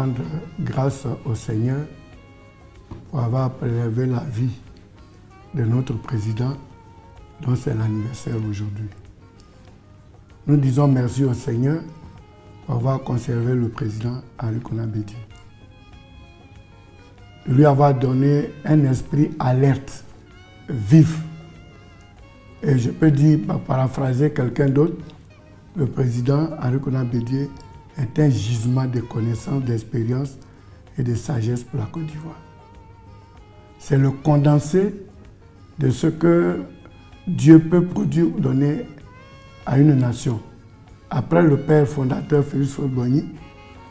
rendre grâce au Seigneur pour avoir préservé la vie de notre président, dont c'est l'anniversaire aujourd'hui. Nous disons merci au Seigneur pour avoir conservé le président Henri Konan Bédié. De lui avoir donné un esprit alerte, vif. Et je peux dire, par paraphraser quelqu'un d'autre, le président Henri Konan Bédié est un gisement de connaissances, d'expérience et de sagesse pour la Côte d'Ivoire. C'est le condensé de ce que Dieu peut produire ou donner à une nation. Après le père fondateur Félix Houphouët-Boigny,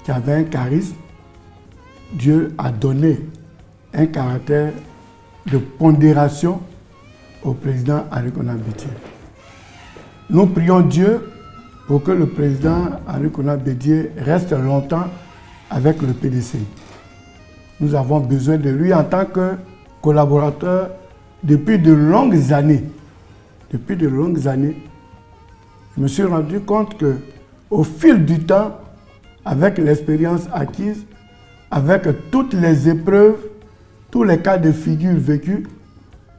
qui avait un charisme, Dieu a donné un caractère de pondération au président Henri Konan Bédié. Nous prions Dieu pour que le président Henri Konan Bédié reste longtemps avec le PDC. Nous avons besoin de lui en tant que collaborateur depuis de longues années. Depuis de longues années, je me suis rendu compte qu'au fil du temps, avec l'expérience acquise, avec toutes les épreuves, tous les cas de figure vécus,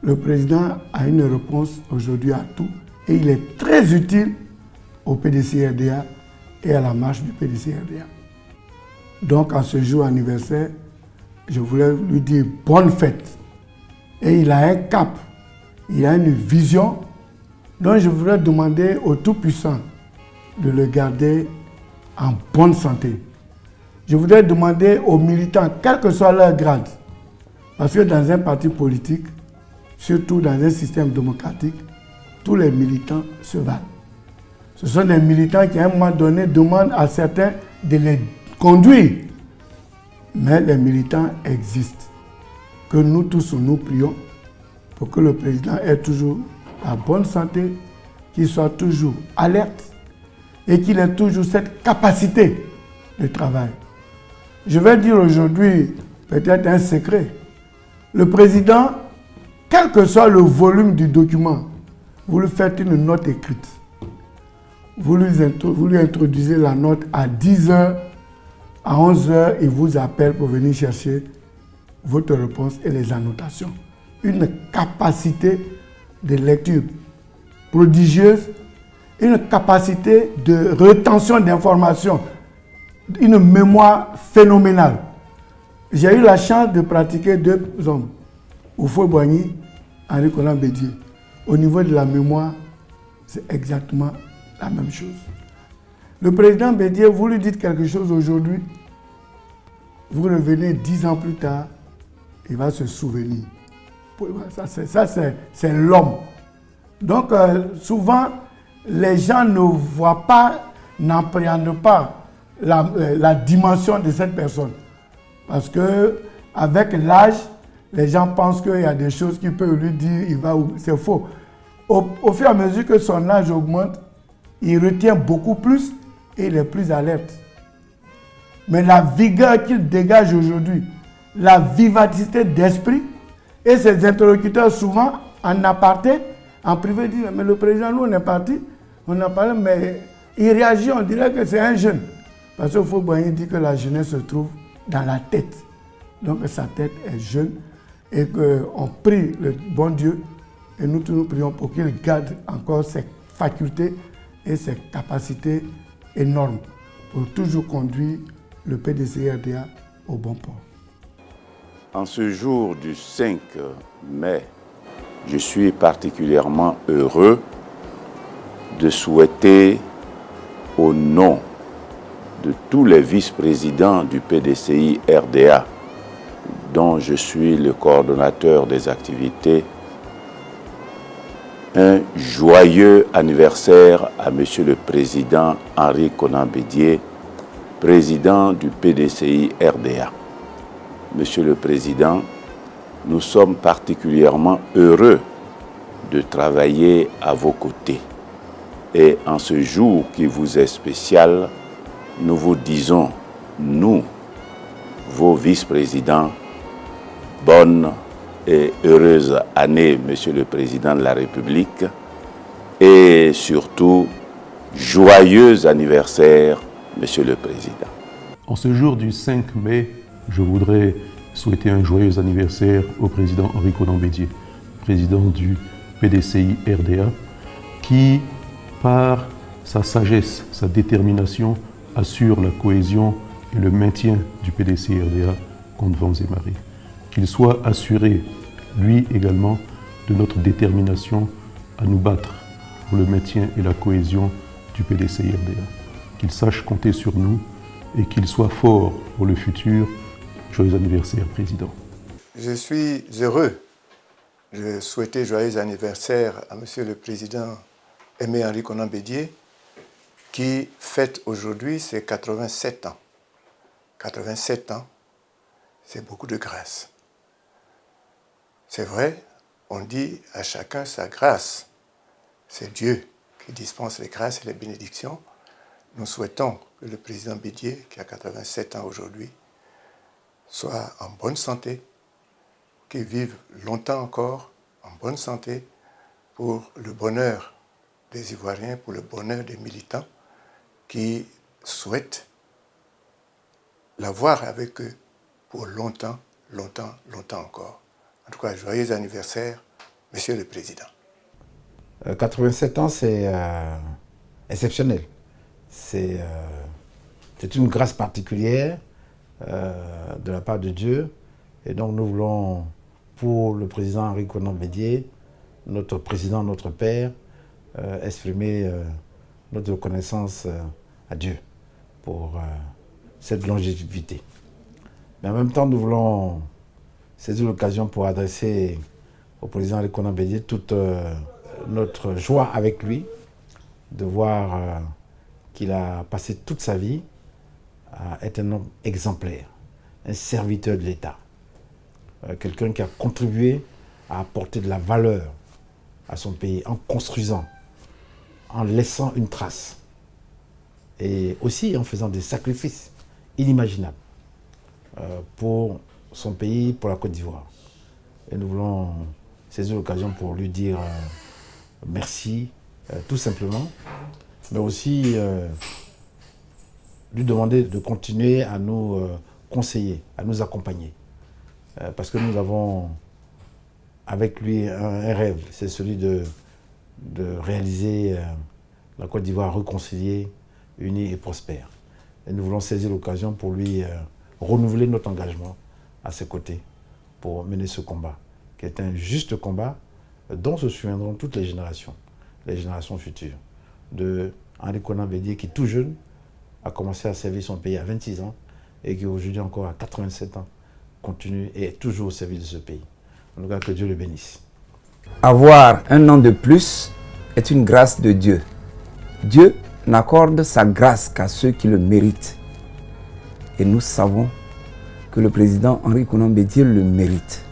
le président a une réponse aujourd'hui à tout et il est très utile au PDC-RDA et à la marche du PDC-RDA. Donc, en ce jour anniversaire, je voulais lui dire bonne fête. Et il a un cap, il a une vision, donc je voudrais demander au Tout-Puissant de le garder en bonne santé. Je voudrais demander aux militants, quel que soit leur grade, parce que dans un parti politique, surtout dans un système démocratique, tous les militants se valent. Ce sont des militants qui, à un moment donné, demandent à certains de les conduire. Mais les militants existent. Que nous tous, nous prions pour que le président ait toujours la bonne santé, qu'il soit toujours alerte et qu'il ait toujours cette capacité de travail. Je vais dire aujourd'hui peut-être un secret. Le président, quel que soit le volume du document, vous lui faites une note écrite. Vous lui introduisez la note à 10h, à 11h, il vous appelle pour venir chercher votre réponse et les annotations. Une capacité de lecture prodigieuse, une capacité de rétention d'informations, une mémoire phénoménale. J'ai eu la chance de pratiquer 2 hommes, Houphouët-Boigny, Henri Konan Bédié. Au niveau de la mémoire, c'est exactement la même chose. Le président Bédié, vous lui dites quelque chose aujourd'hui, vous revenez 10 ans plus tard, il va se souvenir. Ça c'est l'homme. Donc, souvent, les gens ne voient pas, n'appréhendent pas la dimension de cette personne. Parce qu'avec l'âge, les gens pensent qu'il y a des choses qu'il peut lui dire, c'est faux. Au fur et à mesure que son âge augmente, il retient beaucoup plus et il est plus alerte. Mais la vigueur qu'il dégage aujourd'hui, la vivacité d'esprit, et ses interlocuteurs souvent en aparté, en privé, disent mais le président, nous on est parti, on a parlé, mais il réagit, on dirait que c'est un jeune. Parce qu'il faut bien dire que la jeunesse se trouve dans la tête. Donc sa tête est jeune et qu'on prie le bon Dieu et nous prions pour qu'il garde encore ses facultés et ses capacités énormes pour toujours conduire le PDC-RDA au bon port. En ce jour du 5 mai, je suis particulièrement heureux de souhaiter au nom de tous les vice-présidents du PDCI-RDA, dont je suis le coordonnateur des activités, un joyeux anniversaire à Monsieur le Président Henri Konan Bédié, président du PDCI-RDA. Monsieur le Président, nous sommes particulièrement heureux de travailler à vos côtés. Et en ce jour qui vous est spécial, nous vous disons, nous, vos vice-présidents, bonne et heureuse année, Monsieur le Président de la République, et surtout, joyeux anniversaire, Monsieur le Président. En ce jour du 5 mai, je voudrais souhaiter un joyeux anniversaire au président Henri Konan Bédié, président du PDCI RDA, qui, par sa sagesse, sa détermination, assure la cohésion et le maintien du PDCI RDA contre vents et marées. Qu'il soit assuré, lui également, de notre détermination à nous battre pour le maintien et la cohésion du PDCI RDA. Qu'il sache compter sur nous et qu'il soit fort pour le futur. Joyeux anniversaire, Président. Je suis heureux de souhaiter joyeux anniversaire à Monsieur le Président Aimé Henri Konan Bédié, qui fête aujourd'hui ses 87 ans. 87 ans, c'est beaucoup de grâce. C'est vrai, on dit à chacun sa grâce. C'est Dieu qui dispense les grâces et les bénédictions. Nous souhaitons que le président Bédié, qui a 87 ans aujourd'hui, soit en bonne santé, qu'il vive longtemps encore en bonne santé pour le bonheur des Ivoiriens, pour le bonheur des militants qui souhaitent l'avoir avec eux pour longtemps, longtemps, longtemps encore. En tout cas, joyeux anniversaire, Monsieur le Président. 87 ans, c'est exceptionnel. C'est une grâce particulière de la part de Dieu. Et donc nous voulons, pour le président Henri Konan Bédié, notre président, notre père, exprimer notre reconnaissance à Dieu pour cette longévité. Mais en même temps, nous voulons saisir l'occasion pour adresser au président Henri Konan Bédié toute notre joie avec lui de voir qu'il a passé toute sa vie à être un homme exemplaire, un serviteur de l'État, quelqu'un qui a contribué à apporter de la valeur à son pays en construisant, en laissant une trace et aussi en faisant des sacrifices inimaginables pour son pays, pour la Côte d'Ivoire. Et nous voulons saisir l'occasion pour lui dire merci, tout simplement, mais aussi lui demander de continuer à nous conseiller, à nous accompagner. Parce que nous avons avec lui un rêve, c'est celui de réaliser la Côte d'Ivoire réconciliée, unie et prospère. Et nous voulons saisir l'occasion pour lui renouveler notre engagement à ses côtés pour mener ce combat, qui est un juste combat dont se souviendront toutes les générations futures, de Henri Konan Bédié qui, tout jeune, a commencé à servir son pays à 26 ans et qui aujourd'hui encore à 87 ans continue et est toujours au service de ce pays. En tout cas, que Dieu le bénisse. Avoir un an de plus est une grâce de Dieu. Dieu n'accorde sa grâce qu'à ceux qui le méritent. Et nous savons que le président Henri Konan Bédié le mérite.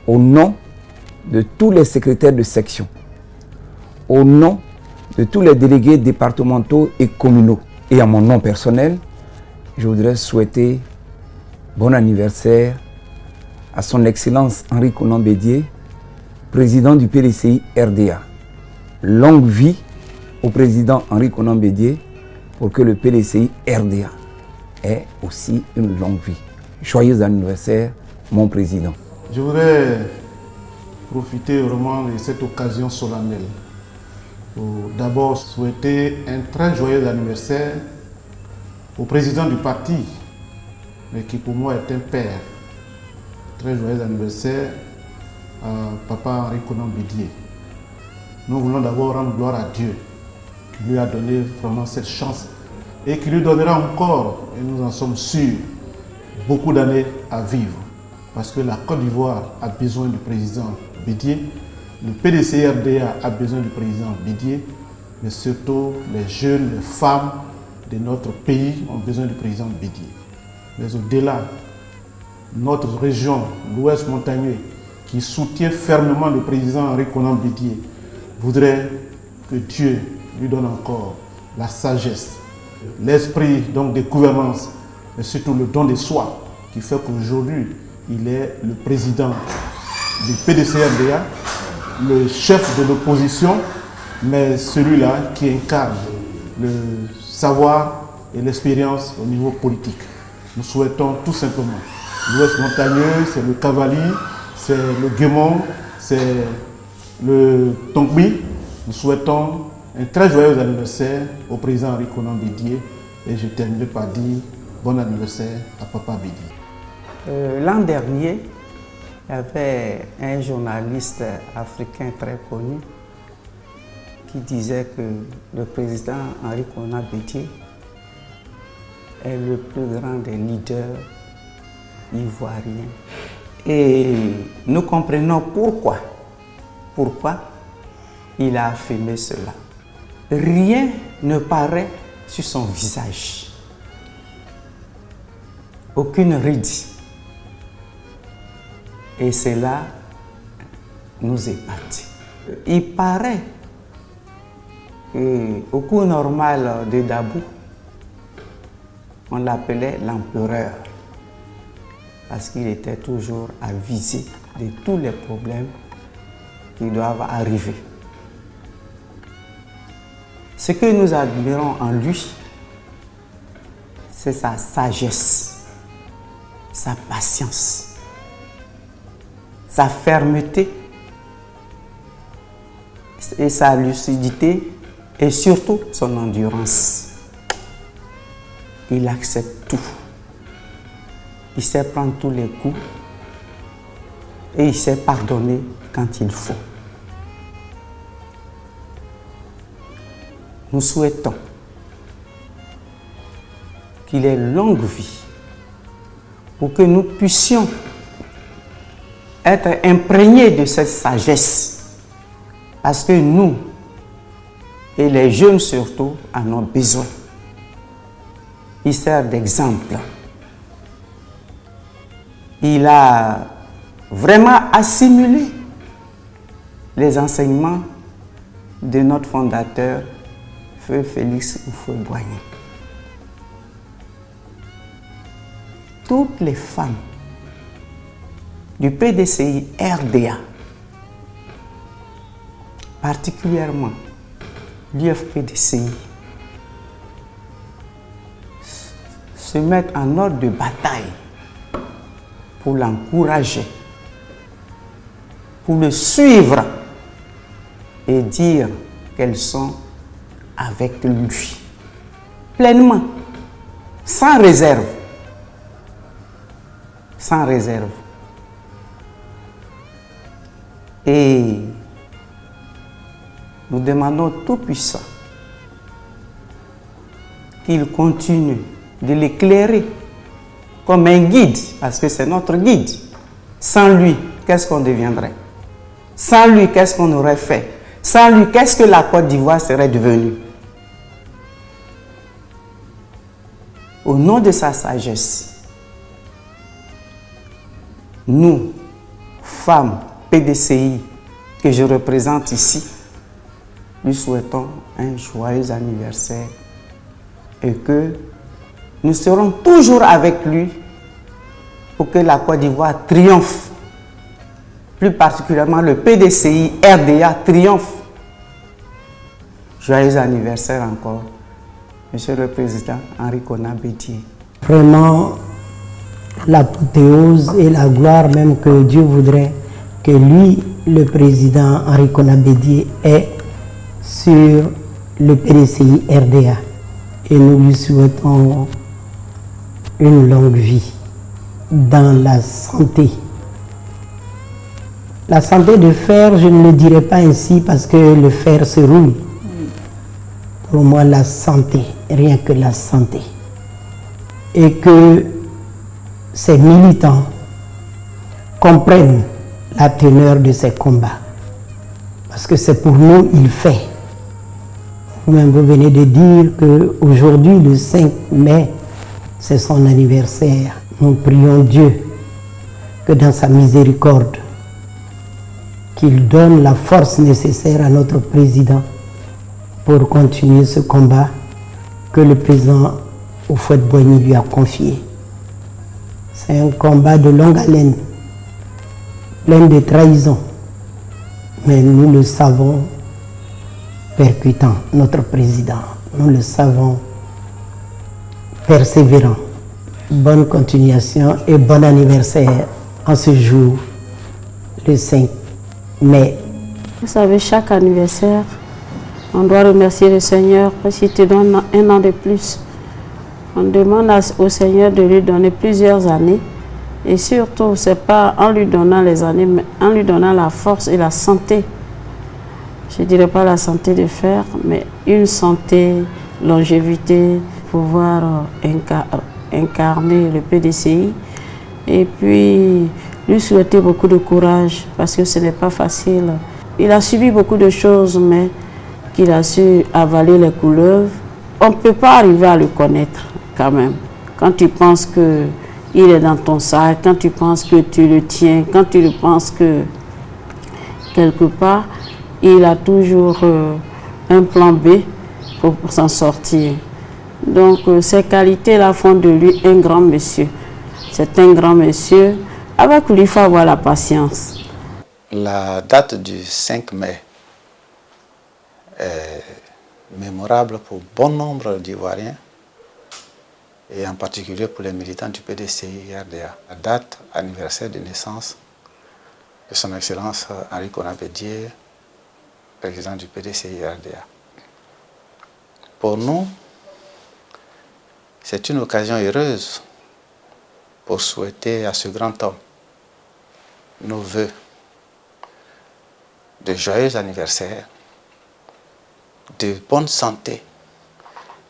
Au nom de tous les secrétaires de section, au nom de tous les délégués départementaux et communaux, et à mon nom personnel, je voudrais souhaiter bon anniversaire à son Excellence Henri Konan Bédié, président du PDCI RDA. Longue vie au président Henri Konan Bédié pour que le PDCI RDA ait aussi une longue vie. Joyeux anniversaire, mon président. Je voudrais profiter vraiment de cette occasion solennelle pour d'abord souhaiter un très joyeux anniversaire au président du parti, mais qui pour moi est un père. Très joyeux anniversaire à Papa Henri Konan Bédié. Nous voulons d'abord rendre gloire à Dieu qui lui a donné vraiment cette chance et qui lui donnera encore, et nous en sommes sûrs, beaucoup d'années à vivre. Parce que la Côte d'Ivoire a besoin du président Bédié, le PDCI RDA a besoin du président Bédié, mais surtout les jeunes, les femmes de notre pays ont besoin du président Bédié. Mais au-delà, notre région, l'Ouest montagneux, qui soutient fermement le président Henri Konan Bédié, voudrait que Dieu lui donne encore la sagesse, l'esprit donc de gouvernance, mais surtout le don de soi, qui fait qu'aujourd'hui, il est le président du PDCI-RDA, le chef de l'opposition, mais celui-là qui incarne le savoir et l'expérience au niveau politique. Nous souhaitons tout simplement, l'Ouest montagneux, c'est le Cavali, c'est le Guémon, c'est le Tongbi. Nous souhaitons un très joyeux anniversaire au président Henri Konan Bédié et je terminerai par dire bon anniversaire à Papa Bédié. L'an dernier, il y avait un journaliste africain très connu qui disait que le président Henri Konan Bédié est le plus grand des leaders ivoiriens. Et nous comprenons pourquoi. Pourquoi il a affirmé cela. Rien ne paraît sur son visage. Aucune ride. Et cela nous épate. Il paraît qu'au cours normal de Dabou, on l'appelait l'empereur parce qu'il était toujours avisé de tous les problèmes qui doivent arriver. Ce que nous admirons en lui, c'est sa sagesse, sa patience, sa fermeté et sa lucidité et surtout son endurance. Il accepte tout. Il sait prendre tous les coups et il sait pardonner quand il faut. Nous souhaitons qu'il ait longue vie pour que nous puissions être imprégnés de cette sagesse parce que nous, et les jeunes surtout, en ont besoin. Il sert d'exemple. Il a vraiment assimilé les enseignements de notre fondateur, Feu Félix Houphouët-Boigny. Toutes les femmes du PDCI RDA, particulièrement l'UFPDCI, se mettent en ordre de bataille pour l'encourager, pour le suivre et dire qu'elles sont avec lui, pleinement, sans réserve. Sans réserve. Et nous demandons au Tout-Puissant qu'il continue de l'éclairer comme un guide, parce que c'est notre guide. Sans lui, qu'est-ce qu'on deviendrait? Sans lui, qu'est-ce qu'on aurait fait? Sans lui, qu'est-ce que la Côte d'Ivoire serait devenue? Au nom de sa sagesse, nous, femmes PDCI, que je représente ici, lui souhaitons un joyeux anniversaire et que nous serons toujours avec lui pour que la Côte d'Ivoire triomphe. Plus particulièrement le PDCI RDA triomphe. Joyeux anniversaire encore, Monsieur le Président Henri Konan Bédié. Vraiment, l'apothéose et la gloire même que Dieu voudrait que lui, le Président Henri Konan Bédié, ait sur le PDCI RDA. Et nous lui souhaitons une longue vie dans la santé. La santé de fer, je ne le dirais pas ainsi parce que le fer se rouille. Pour moi, la santé, rien que la santé. Et que ces militants comprennent la teneur de ces combats. Parce que c'est pour nous, il fait. Vous-même, vous venez de dire qu'aujourd'hui, le 5 mai, c'est son anniversaire. Nous prions Dieu que dans sa miséricorde, qu'il donne la force nécessaire à notre président pour continuer ce combat que le président Houphouët-Boigny lui a confié. C'est un combat de longue haleine, plein de trahisons, mais nous le savons percutant, notre président. Nous le savons persévérant. Bonne continuation et bon anniversaire en ce jour, le 5 mai. Vous savez, chaque anniversaire, on doit remercier le Seigneur parce qu'il te donne un an de plus. On demande au Seigneur de lui donner plusieurs années. Et surtout, ce n'est pas en lui donnant les années, mais en lui donnant la force et la santé. Je ne dirais pas la santé de fer, mais une santé, longévité, pouvoir incarner le PDCI. Et puis, lui souhaiter beaucoup de courage, parce que ce n'est pas facile. Il a subi beaucoup de choses, mais qu'il a su avaler les couleuvres. On ne peut pas arriver à le connaître, quand même. Quand tu penses que il est dans ton sac, quand tu penses que tu le tiens, quand tu penses que quelque part, il a toujours un plan B pour s'en sortir. Donc ces qualités-là font de lui un grand monsieur. C'est un grand monsieur. Avec lui, il faut avoir la patience. La date du 5 mai est mémorable pour bon nombre d'Ivoiriens, et en particulier pour les militants du PDCI RDA. La date anniversaire de naissance de son Excellence Henri Konan Bédié, président du PDCI RDA. Pour nous, c'est une occasion heureuse pour souhaiter à ce grand homme nos vœux de joyeux anniversaire, de bonne santé,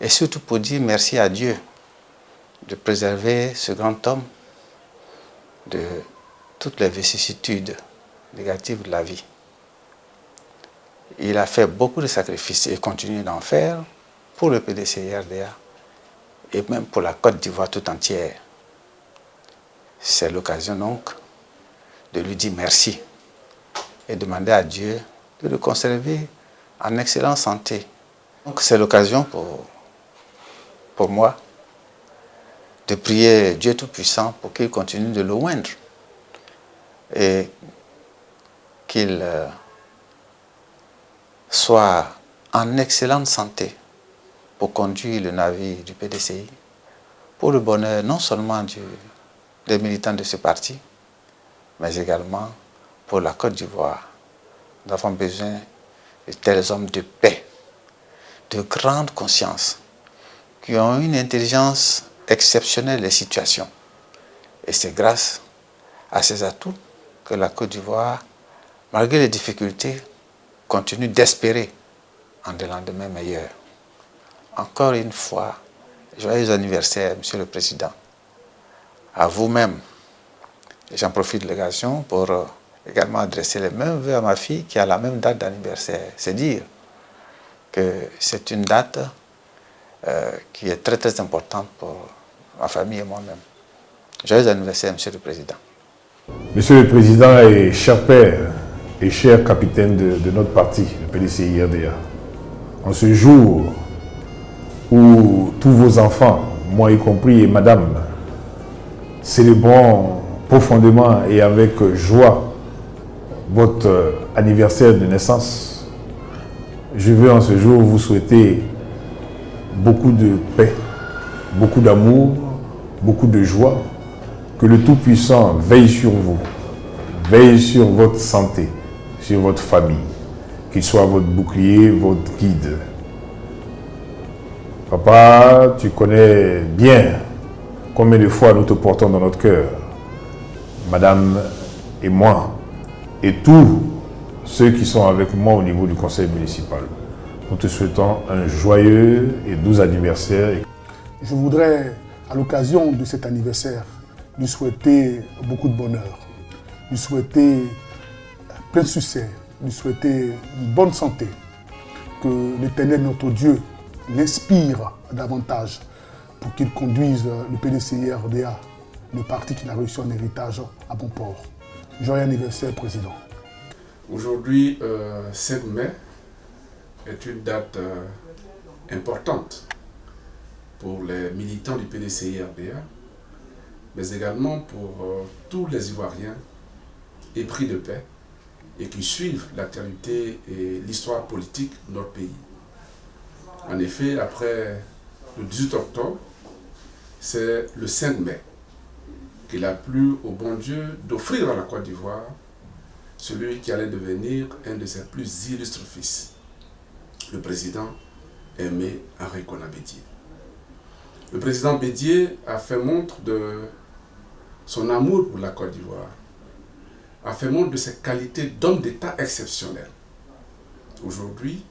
et surtout pour dire merci à Dieu de préserver ce grand homme de toutes les vicissitudes négatives de la vie. Il a fait beaucoup de sacrifices et continue d'en faire pour le PDCI RDA et même pour la Côte d'Ivoire tout entière. C'est l'occasion donc de lui dire merci et demander à Dieu de le conserver en excellente santé. Donc c'est l'occasion pour moi de prier Dieu Tout-Puissant pour qu'il continue de le oindre et qu'il soit en excellente santé pour conduire le navire du PDCI pour le bonheur non seulement des militants de ce parti, mais également pour la Côte d'Ivoire. Nous avons besoin de tels hommes de paix, de grande conscience, qui ont une intelligence exceptionnelle des situations. Et c'est grâce à ces atouts que la Côte d'Ivoire, malgré les difficultés, continue d'espérer en des lendemains meilleurs. Encore une fois, joyeux anniversaire, Monsieur le Président. À vous-même. J'en profite de l'occasion pour également adresser les mêmes vœux à ma fille qui a la même date d'anniversaire. C'est dire que c'est une date qui est très très importante pour ma famille et moi-même. Joyeux anniversaire, Monsieur le Président. Monsieur le Président et cher père et cher capitaine de notre parti, le PDCI RDA, en ce jour où tous vos enfants, moi y compris et madame, célébrons profondément et avec joie votre anniversaire de naissance, je veux en ce jour vous souhaiter beaucoup de paix, beaucoup d'amour, beaucoup de joie, que le Tout-Puissant veille sur vous, veille sur votre santé, sur votre famille, qu'il soit votre bouclier, votre guide. Papa, tu connais bien combien de fois nous te portons dans notre cœur, madame et moi, et tous ceux qui sont avec moi au niveau du conseil municipal. Nous te souhaitons un joyeux et doux anniversaire. Je voudrais, à l'occasion de cet anniversaire, lui souhaiter beaucoup de bonheur, lui souhaiter plein de succès, lui souhaiter une bonne santé, que l'Éternel, notre Dieu, l'inspire davantage pour qu'il conduise le PDCI RDA, le parti qui a réussi en héritage à bon port. Joyeux anniversaire, Président. Aujourd'hui, 5 mai est une date importante pour les militants du PDCI RDA, mais également pour tous les Ivoiriens épris de paix et qui suivent l'actualité et l'histoire politique de notre pays. En effet, après le 18 octobre, c'est le 5 mai qu'il a plu au bon Dieu d'offrir à la Côte d'Ivoire celui qui allait devenir un de ses plus illustres fils, le président Aimé Henri Konan Bédié. Le président Bédié a fait montre de son amour pour la Côte d'Ivoire, a fait montre de ses qualités d'homme d'État exceptionnel. Aujourd'hui,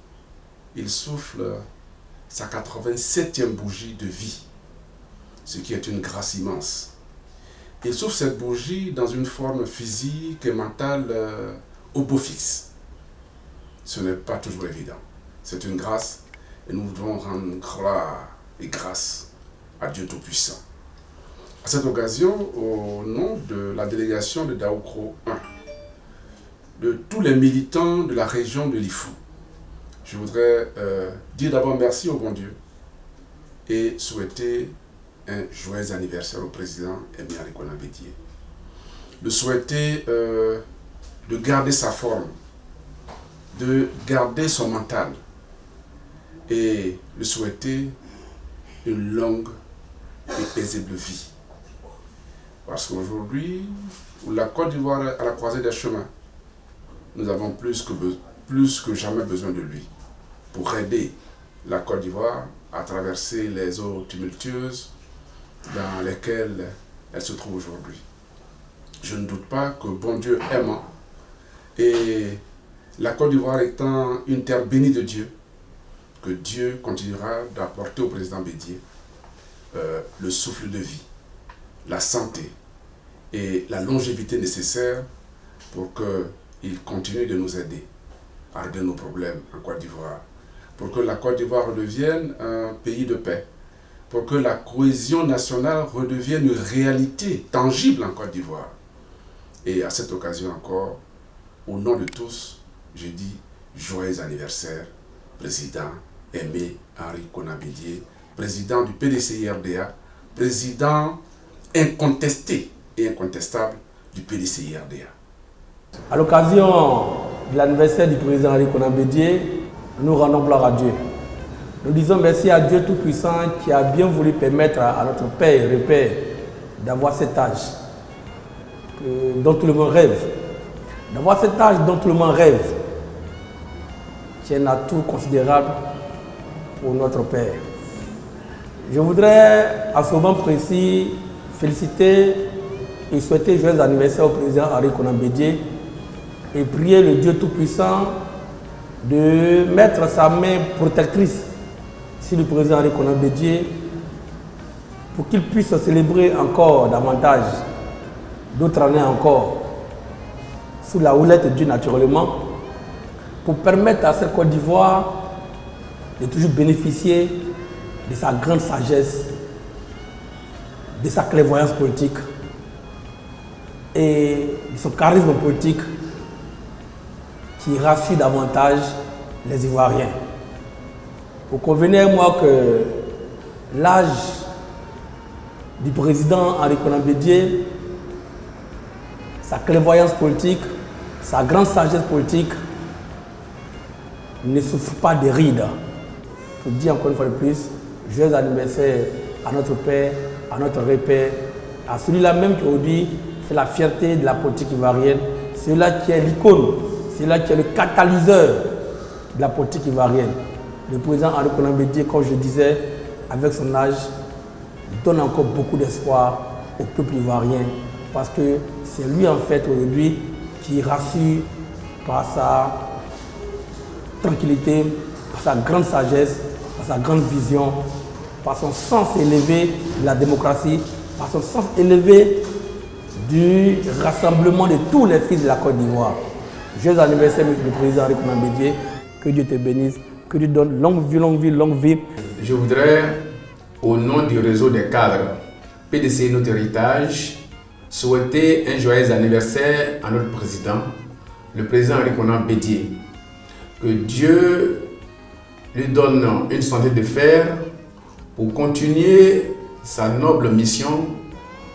il souffle sa 87e bougie de vie, ce qui est une grâce immense. Il souffle cette bougie dans une forme physique et mentale au beau fixe. Ce n'est pas toujours évident. C'est une grâce et nous devons rendre gloire et grâce à Dieu Tout-Puissant. À cette occasion, au nom de la délégation de Daoukro 1, de tous les militants de la région de l'Ifou, je voudrais dire d'abord merci au bon Dieu et souhaiter un joyeux anniversaire au président Aimé Henri Konan Bédié. De souhaiter de garder sa forme, de garder son mental et de souhaiter une longue et paisible vie. Parce qu'aujourd'hui, la Côte d'Ivoire est à la croisée des chemins. Nous avons plus que jamais besoin de lui pour aider la Côte d'Ivoire à traverser les eaux tumultueuses dans lesquelles elle se trouve aujourd'hui. Je ne doute pas que bon Dieu aimant et la Côte d'Ivoire étant une terre bénie de Dieu, que Dieu continuera d'apporter au président Bédié le souffle de vie, la santé et la longévité nécessaires pour qu'il continue de nous aider à régler nos problèmes en Côte d'Ivoire, pour que la Côte d'Ivoire redevienne un pays de paix, pour que la cohésion nationale redevienne une réalité tangible en Côte d'Ivoire. Et à cette occasion encore, au nom de tous, je dis joyeux anniversaire, président Aimé Henri Konan Bédié, président du PDCI RDA, président incontesté et incontestable du PDCI RDA. À l'occasion de l'anniversaire du président Henri Konan Bédié, nous rendons gloire à Dieu. Nous disons merci à Dieu Tout-Puissant qui a bien voulu permettre à notre Père et Repère d'avoir cet âge dont tout le monde rêve. D'avoir cet âge dont tout le monde rêve, qui est un atout considérable pour notre Père. Je voudrais à ce moment précis féliciter et souhaiter joyeux anniversaire au président Henri Konan Bédié et prier le Dieu Tout-Puissant de mettre sa main protectrice sur le président Henri Konan Bédié pour qu'il puisse célébrer encore davantage, d'autres années encore, sous la houlette de Dieu naturellement, pour permettre à cette Côte d'Ivoire de toujours bénéficier de sa grande sagesse, de sa clairvoyance politique et de son charisme politique qui rassure davantage les Ivoiriens. Vous convenez avec moi que l'âge du président Henri Konan Bédié, sa clairvoyance politique, sa grande sagesse politique ne souffre pas de rides. Je dis encore une fois de plus, joyeux anniversaire à notre Père, à notre Repère, à celui-là même qui aujourd'hui fait la fierté de la politique ivoirienne, celui-là qui est l'icône, celui-là qui est le catalyseur de la politique ivoirienne. Le président Henri Konan Bédié, comme je disais, avec son âge, donne encore beaucoup d'espoir au peuple ivoirien parce que c'est lui en fait aujourd'hui qui rassure par sa tranquillité, par sa grande sagesse, par sa grande vision, par son sens élevé de la démocratie, par son sens élevé du rassemblement de tous les fils de la Côte d'Ivoire. Joyeux anniversaire, monsieur le président Henri Konan Bédié. Que Dieu te bénisse, que Dieu te donne longue vie, longue vie, longue vie. Je voudrais, au nom du réseau des cadres PDCI Notre Héritage, souhaiter un joyeux anniversaire à notre président, le président Henri Konan Bédié. Que Dieu lui donne une santé de fer pour continuer sa noble mission,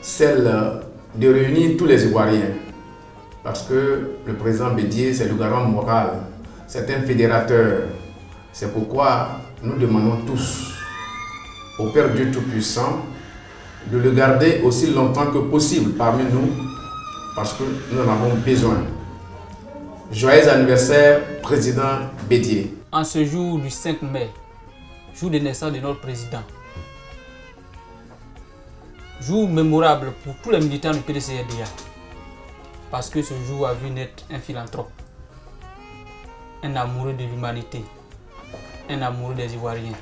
celle de réunir tous les Ivoiriens. Parce que le président Bédié, c'est le garant moral, c'est un fédérateur. C'est pourquoi nous demandons tous au Père Dieu Tout-Puissant de le garder aussi longtemps que possible parmi nous, parce que nous en avons besoin. Joyeux anniversaire, Président Bédié. En ce jour du 5 mai, jour de naissance de notre président, jour mémorable pour tous les militants du PDC-RDA, parce que ce jour a vu naître un philanthrope, un amoureux de l'humanité, un amoureux des Ivoiriens.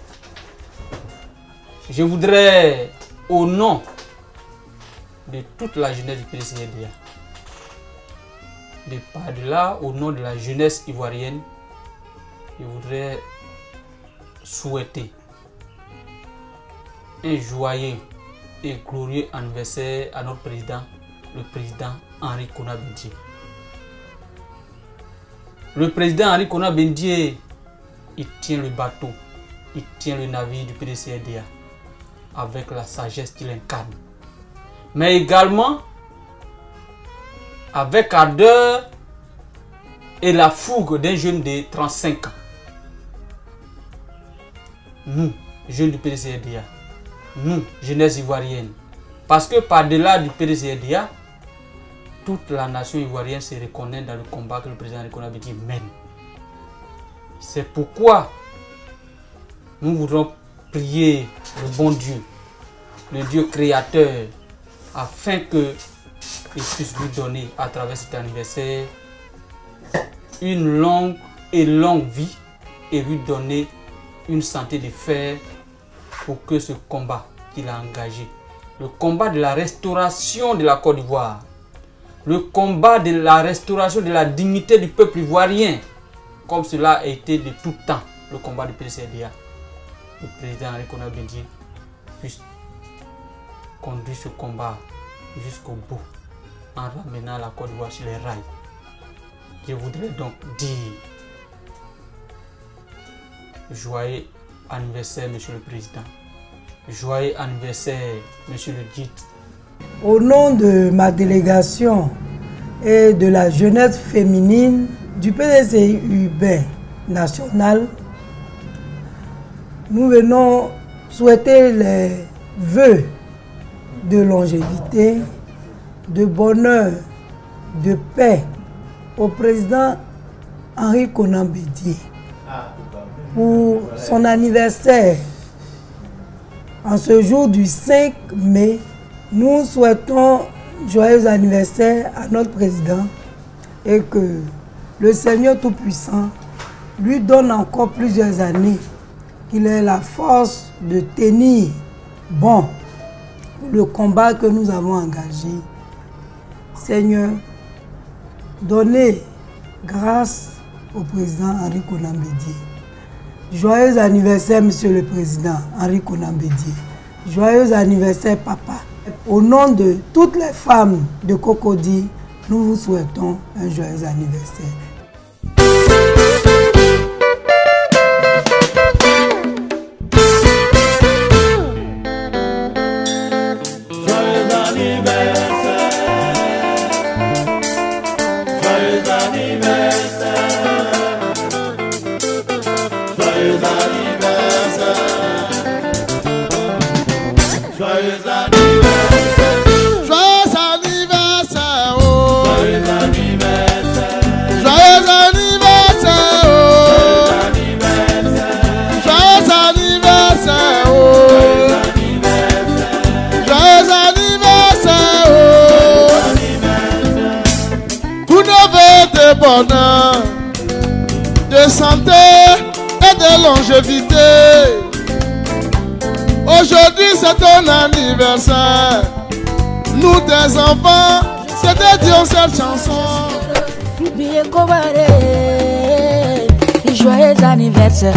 Je voudrais, au nom de toute la jeunesse du PDC-RDA, de par-delà, au nom de la jeunesse ivoirienne, je voudrais souhaiter un joyeux et glorieux anniversaire à notre président, le président Henri Konan Bédié. Le président Henri Konan Bédié, il tient le bateau, il tient le navire du PDC-RDA avec la sagesse qu'il incarne. Mais également avec ardeur et la fougue d'un jeune de 35 ans. Nous, jeunes du PDC-RDA, nous, jeunesse ivoirienne, parce que par-delà du PDC-RDA, toute la nation ivoirienne se reconnaît dans le combat que le président Henri Konan Bédié mène. C'est pourquoi nous voudrons prier le bon Dieu, le Dieu créateur, afin qu'il puisse lui donner à travers cet anniversaire une longue vie et lui donner une santé de fer pour que ce combat qu'il a engagé, le combat de la restauration de la Côte d'Ivoire, le combat de la restauration de la dignité du peuple ivoirien, comme cela a été de tout temps le combat du PDC-RDA, le président Henri Konan Bédié puisse conduire ce combat jusqu'au bout en ramenant la Côte d'Ivoire sur les rails. Je voudrais donc dire joyeux anniversaire, Monsieur le Président. Joyeux anniversaire, Monsieur le Guide. Au nom de ma délégation et de la jeunesse féminine du PDCI national, nous venons souhaiter les vœux de longévité, de bonheur, de paix au président Henri Konan Bédié pour son anniversaire. En ce jour du 5 mai, nous souhaitons joyeux anniversaire à notre président et que le Seigneur Tout-Puissant lui donne encore plusieurs années, qu'il ait la force de tenir bon le combat que nous avons engagé. Seigneur, donnez grâce au président Henri Konan Bédié. Joyeux anniversaire, Monsieur le Président Henri Konan Bédié. Joyeux anniversaire, papa. Au nom de toutes les femmes de Cocody, nous vous souhaitons un joyeux anniversaire. Bonheur, de santé et de longévité. Aujourd'hui c'est ton anniversaire. Nous tes enfants, c'est dédié cette chanson. Joyeux anniversaire.